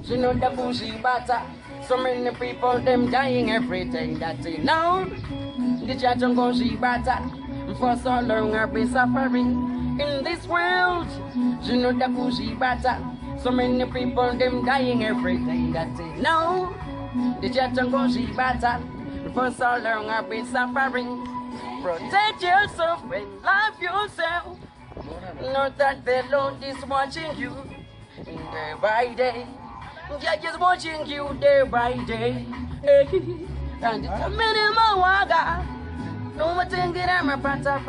She know the bougie butter. So many people them dying every day that they know. The judge on go she butter. For so long I've been suffering in this world. She know the bougie butter. So many people them dying every day that they know. The judge on go she butter. For so long I've been suffering. Protect yourself and love yourself. Know that the Lord is watching you day by day. Judge is watching you day by day. And it's a minimum waga. No more thinking I'm a pata.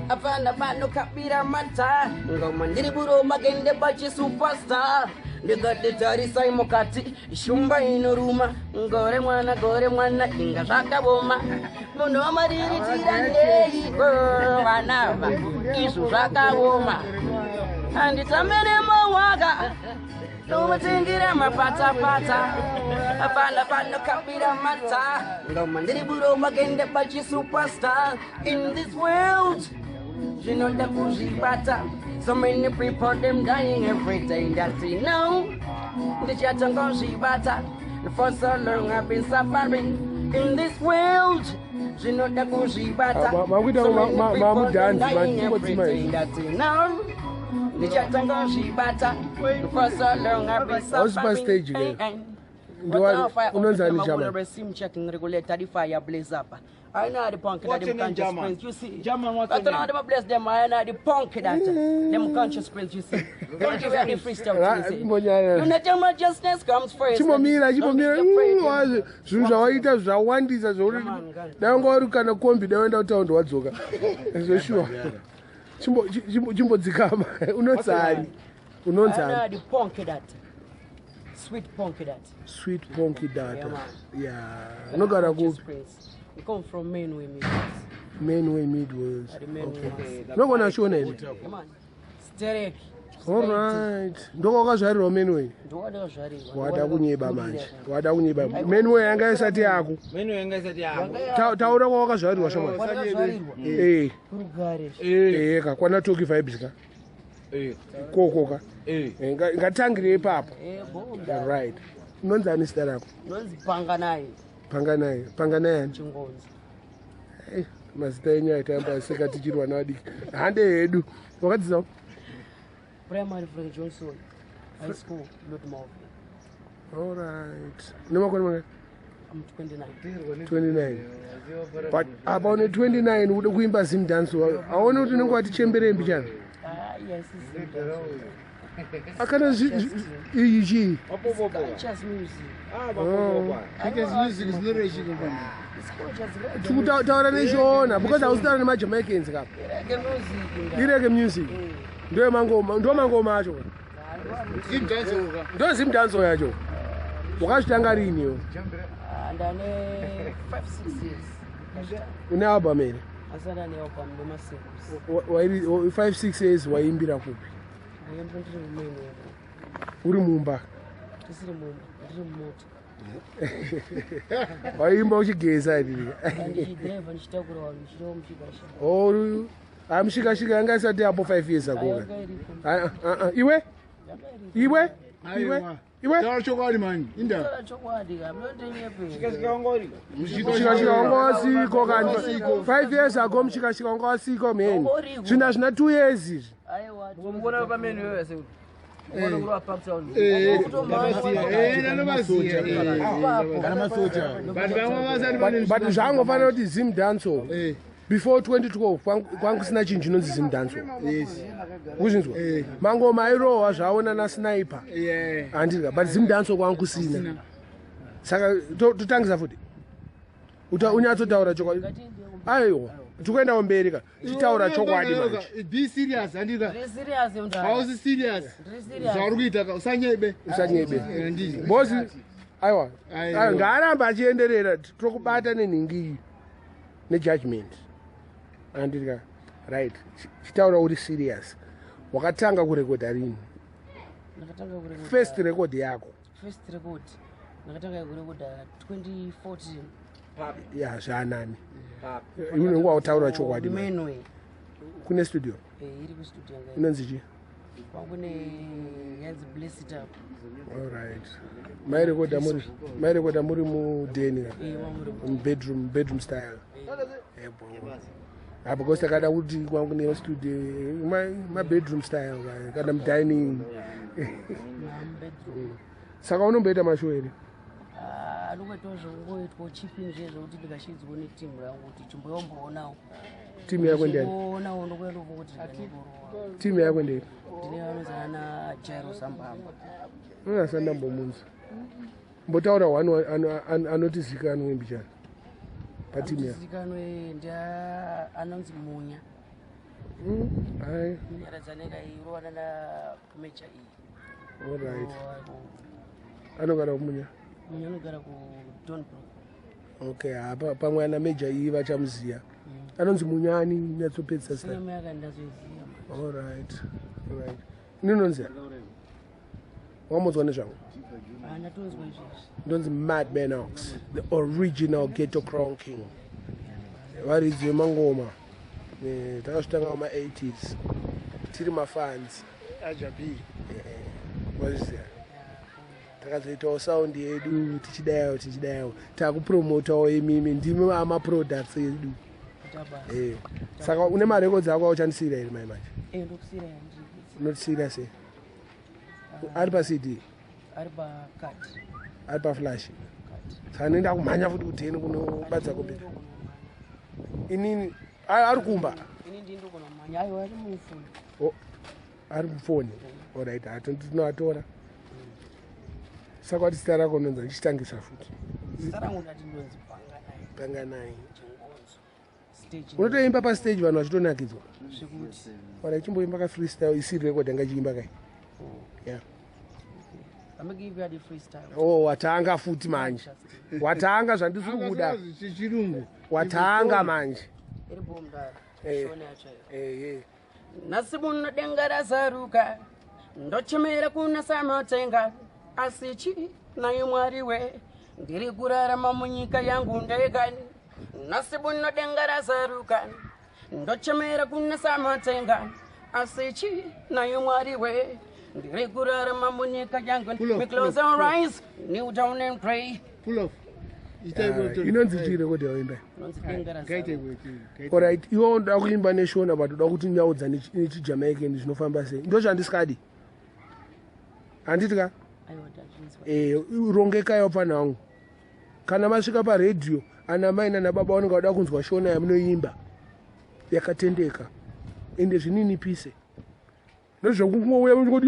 I found a man look at me, I'm a mata. Go man, did Buru Magan the Bachi superstar. They got the Tari Saimokati, Shumba in a room. Gore one, Inga Shaka Boma. No, my dear, Isu Shaka Boma. And it's a minimum waga. No more thinking I'm a pata. I found a man look at me, I'm a mata. No man, did Buru Magan the Bachi superstar in this world. You know the bougie butter. So many people them dying every day that they know. The church on bougie butter. For so long I've been suffering in this world. You know the bougie butter. So many people them dying every day that they know. The church on bougie butter. For so long I've been suffering. I'm going to resume checking regulator the fire blaze up. I know the punk that them conscious prince, you see. I don't know them bless them, I know the punk that them conscious prince, you see. Don't give any free stuff, you see. You know German justice comes first. Chimimba zvawaita zvawandisa zvauri danga uri kana kombi daenda kutaundi wadzoka zveshuwa chimbodzikama unotsari unonzani the punk that sweet punk that yeah unogara kupi we come from Mainway Midwest. Okay. No gonna show name. Come on. Sterek. All right. Ndoko wakazvarirwa Mainway. Wada kunyeba manje. Mainway yanga isati yako. Taura kwa wakazvarirwa shoma. Kakwana toki vibes ka. Kokoka. Ngatangire ipapo. Right. Unonzani star yako? Nonzi Panganai. Panganai Chingonzi. Mazita enyu aitamba seka tichirwa nadiki. Hande hedu. Wakadzidza? Primary Frank Johnson. High school Lotmov. All right. Nemakona manga? I'm 29. 29. But about 29 ude kuimba Zimdancehall. Aone kuti unenge wati chemberembi chana. Yes, Zimdancehall. Akana ichi. Just music. Music is lyric. Taura neshona because I was starting my Jamaicans kapa. Irege music. Ndo mangoma acho. Ndo Zimdancehall yacho. Wakazvitanga rini yo? Ndane 5-6 years. Une album ere? Asana ne album noma 5-6 years waimbira kupi? Uri mumba? Tisiri mumba, ndiri mumoto. Waimba uchigeza iri? Ndichidrive ndichitakura vanhu ndichitawo mushikashika. Oh, amushikashika yanga isati apo 5 years ago. Iwe? Taura chokwadi mani, inda. Taura chokwadi, amnotenyepe. Shikashika wangori. Mushikashika wangosiko kanti 5 years ago mushikashika wangosiko man. Zvina 2 years izvi. Aiwa, tomugona pamene wewe se. But zvangofanira kuti Zimdancehall before 2012 kwangu kusina chinhu chinonzi Zimdancehall. Kuzvinzwa mangoma airohwa zvaona nasniper handika but Zimdancehall kwangu kusina. Saka totangisa futi unyatsotaura chokwadi. Aiwa tikuenda mberi ka tichitaura chokwadi manje. Be serious handika. Be serious mndana. Hausi serious. Zvauri kuita ka usanyebe. Bosi aiwa ngaaramba achienderera tokubata nenhingi nejudgment. Andika right chitaura uri serious. Wakatanga kurekoda rini? Nakatanga kurekoda first record yako. First record nakatanga kurekoda 2014. Ya zvanani. Unenge wautaura chokwadi Mainway. Kune studio? Iri ku studio ngayo. Inonzi chi? Kune yanzi Bless It Up. All right. Mairekoda muri mudeni bedroom style. Because takada kuti kwangu ne studio my bedroom style kada dining. Saka unomboita mashow here. Lokwetozvo chipping zvokuti ndikashidzione timu yangu kuti chimboyomboonao. Timu yako ndiyani? Onao ndokwenda kuti timu yako ndiyani? Ndine vanozana na Jairo Sambamba. Unasanda mbomunza. Mbotaura wanu anotizikanwa mbichana. Patimu yako. Anotizikanwa ndia anonzi Munya. Hai. Yaradzaneka irowana na mecha iyi. All right. Anogara kumunya? Munya anogara ku Donbrook. Okay, hapa pamwe ana meja iyi vachamuziya. Anonzi Munyani nyatsopedzisa sasa. Sina yaka ndazoziya. All right. Ninonziya? Wamodzwa nezvangu? Ndatonzwa izvozvo. Ndonzi Madman Ox, the original ghetto crown king. Varidzi vemangoma. Takasvitanga kuma-80s. Tiri mafans. Ajabi. Waziya. Takazoitawo sound yedu tichidayo. Takupromotawo imimi ndimi ama-products edu. Saka une marecords ako auchandisira here manje? Ndokusira yandiri. Unotisira sei? Ari pa-CD? Ari pa-card. Ari pa-flash? Saka nenda kumhanya futi kuteni kunobadza kumberi. Inini ari kumba? Ini ndinogona kumhanya. Aiwa ari mufoni. Oh, ari mufoni. Alright, tinoatora. Saka wati zita rako nonzi ndichitangisa futi. Zita rangu ndati ndonzi Panganai. Stage. Unotoimba pastage vanhu vachitonakidzwa? Zvekuti. Ora chimboimba ka freestyle isiri record angachiimba kai? Yeah. I'm going to give you the freestyle. Oh, watanga futi manje. Watanga zvandisiri kuda. Chirungu. Watanga manje. Iri bomba. Shone acho. Nasibuna denga razaruka. Ndochemera kuna samatenga. Asichi naye mwari we. Ndiri kurarama munyika yangu ndegani. Nasibuna denga razaruka. Ndochemera kuna samatenga. Asichi naye mwari we. Ndiri kurarama munyika yangu. We close our eyes, kneel down and pray. Pull off. Inonzi chiri kuti waimba. Inonzi denga razaruka. Alright, iwo unoda kuimba neshona but unoda kuti nyaudza nechijamaican zvinofamba sei. Ndozvandisikadi. Handitika? Rongekayo panhangu. Kana masvika paredhiyo, ana mai nana baba vanenge vada kunzwa shona yamunoimba yakatendeka ende zvininipise. Ndozvokungouya kuti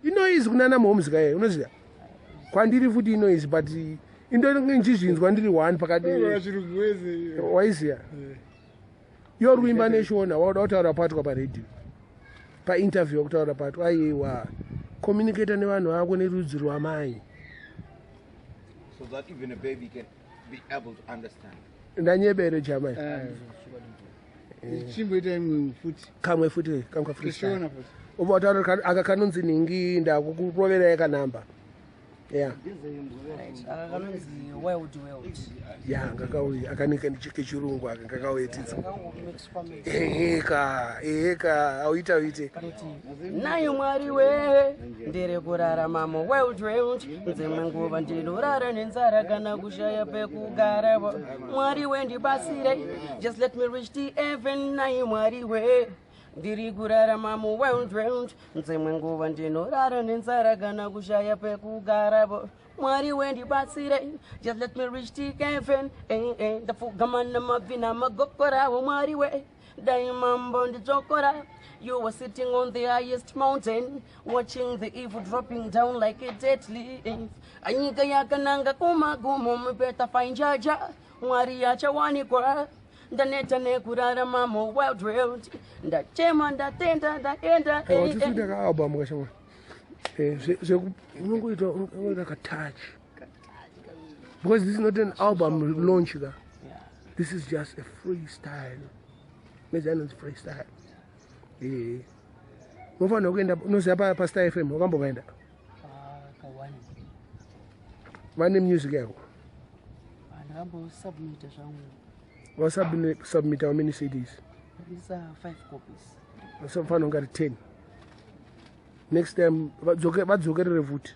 inoizi kunana mahomzika yayo unoziva. Kwandiri futi inoizi but ndichinzwa ndiri one pakati. Waiziya? Iyo ruimba neshona wauda kutaura patwa paredhiyo. Painterview kutaura patwa aiwa. Communicate nevanhu vako nerudzi rwamai. So that even a baby can be able to understand. Ndanyebere chamai. Chimboita imwe futi. Kamwe futi, kamwe freestyle. Ubataura akakanonzi ningi ndakukurovera yakanamba. Yeah. Akanonzi wild. Yeah, ngakauya akanika ndichike chirungu ngakauyetitsa. Eka, auita. Naye mwari we, ndiri kurarama mu wild. Nzimwe nguva ndinorara nenzara kana kushaya pekugara. Mwari we ndibasire, just let me reach the heaven. Naye mwari we, ndiri kurarama mu wild. Nzimwe nguva ndinorara nenzara kana kushaya pekugara. Mwari we ndibasire, just let me reach the heaven. Ndafugamana mavina magokora. Mwari we, daimambo ndichokora. You were sitting on the highest mountain, watching the evil dropping down like a deadly. Anyika yakananga kumagumo mpeta fainjaja. Mwari yacha wanikwa. Ndaneta nekurara mamo wild road. Ndachema ndatenda ndaenda. Watisunda ka album kashama. Unongoita like a touch. Because this is not an album launch. This is just a freestyle. Mezano is freestyle. Mufana kuenda unoziya pa Star FM wakambokaenda? Kawani. Vane music yako? Ndakambo submit zvangu. Submit how many CDs? These are 5 copies. So mfano ngari 10. Next time vadzokerere futi.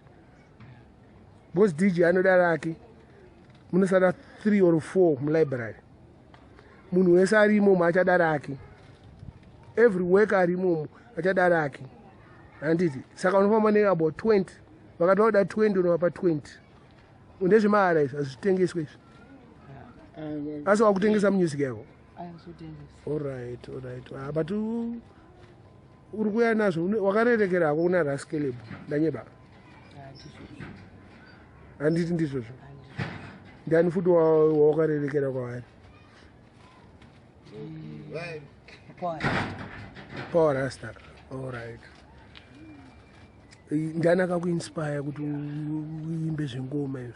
Boss DJ anodaraki. Munosara 3 or 4 mulibrary. Munhu wese arimo machadaraki. Every worker arimo achadaraki. Handiti. Saka unofamba ne about 20. Vakatoda 20 unovapa 20. Undezvimahara izvi hazvitengeswe izvi. Asi wakutengesa music yako. Alright. But uri kuya nazvo wakarerekera hako kuna Raskelebo ndanyeba. Handiti ndizvozvo. Ndani futi wakarerekera kwavari. Power Rasta. Alright. Ndani akakuinspire kuti uimbe zvingoma izvi.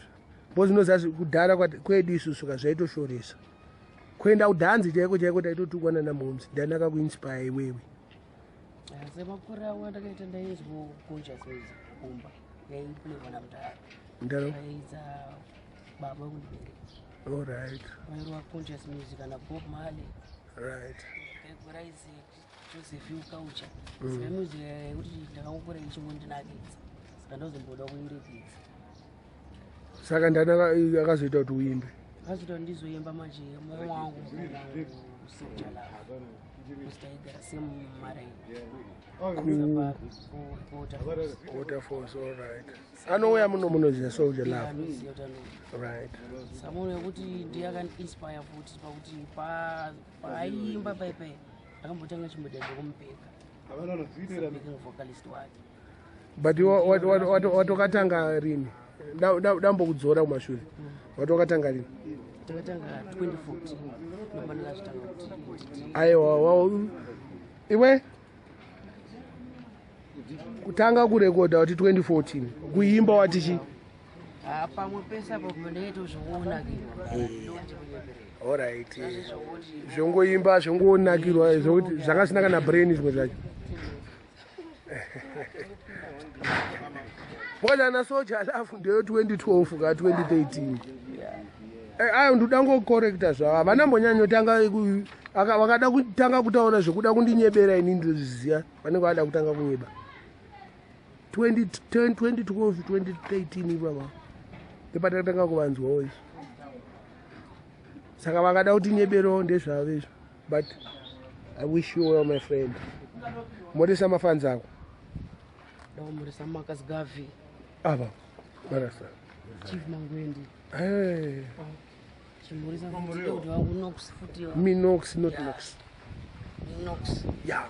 Bozi unozazi kudhara kwedu isusu kazvaitoshoresa. Kuenda kudhanzi chaiko taitotukwana namomzi. Ndani akakuinspire iwewe. Semakore awo ndakaita ndaizwa conscious kumba. Yaipulwa namdara. Ndaro. Yaita baba kundibereka. Alright. Wairwa conscious music and Bob Marley. Right. Rise Joseph culture. Saka music kuti ndakangokora ichingondinakidza. Saka ndozomboda kuirekidza. Saka ndani akazoita kuti uimbe. Akazoita kuti ndizoimba manje mwoyo wangu usoja lava. Mustaigara seMmbare. Waterfalls, alright. Anouya munoziya Soldier Love. Right. Samuno kuti ndiye akandinspire futi pakuti paimba paipai akambotanga chimudende kumpeka. Speaking vocalist wake. But watokatanga rini? Dambokudzora kumashure. Watokatanga rini? Takatanga 2014. Ndombanira chitanga kuti. Aiwa, iwe kutanga kurekoda wati 2014 kuimba watichi pamwe pesa pakumendeito zvoonakirwa. Alright. Zvongoimba zvongonakirwa zvokuti zvakasina kana brain zvimwe zvacho. Bwana Soldier Love ndeyo 2012 ka 2013. Ayo ndodango correcta zva havana mbonyanyotanga wakada kutanga kutaura zvokuda kundinyebera ini ndozviziya vanenge vada kutanga kunyeba 2010 2012 2013 baba ndepatakatanga kuvanzwawo izvo saka vakada kuti nyebero ndezvavo izvo but I wish you well my friend. Morisa mafans ako Morisa Marcus Gavi ava marasa Chief Mangurenje Chimurisa kuti wangu Nox futi Minox not Nox. Nox. Yeah.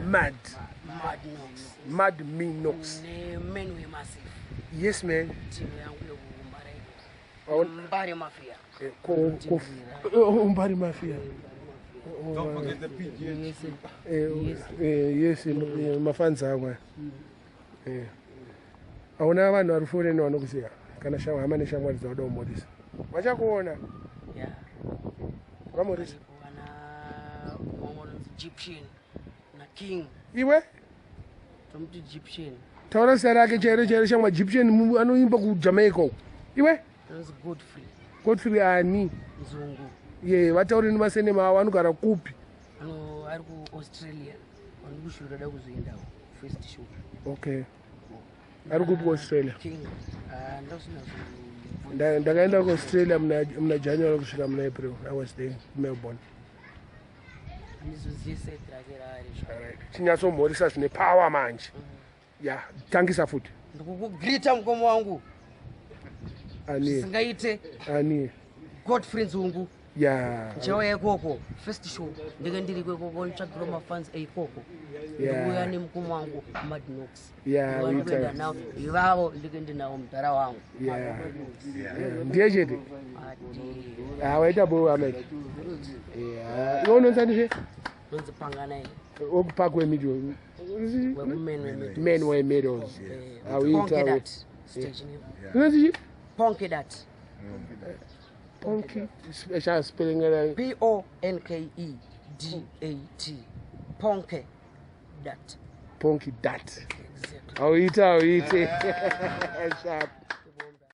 Mad Nox. Mad Minox. Men we massive. Yes man. Team yangu yo Mbare Mafia. Mbare Mafia. Don't forget the PG. Yes, mafans akwa. Auna vanhu vari fore nevanokuziya kana shamwari hama neshamwari dzavada kumorisa vachakuona vamorisa Egyptian na King iwe tomuti Egyptian taura zita rake chairo shamwari Egyptian anoimba kuJamaica iwe Godfrey ani Mzungu ye vatauri nemasenema avo anogara kupi ari kuAustralia vanikushura da kuzoendawo first show. Okay. Ari kupi kuAustralia? King ndakaenda kuAustralia muna January kusvika muna April. I was there in Melbourne. Chinyatsomhorisa zvine power manje. Ya, tangisa futi. Ndikukugreeta mukoma wangu. Ani. Singaite. Ani. Godfrey Nzungu. Yeah. Chauya ikoko first show ndenge ndiri kwekoko nitsvagirwa mafans eikoko ndikuya nemukoma wangu Mad Nox ndikuenda nawo ivavo ndike ndinawo mudhara wangu ndiye chete waita bo ameke iwe unonzandishe nonzi Panganai okupark wemedio men wemeadows awita stage name unonzichi Punkie that Punkie spelling PONKEDAT Punkie that Punkie that. Exactly. Awita. Sharp.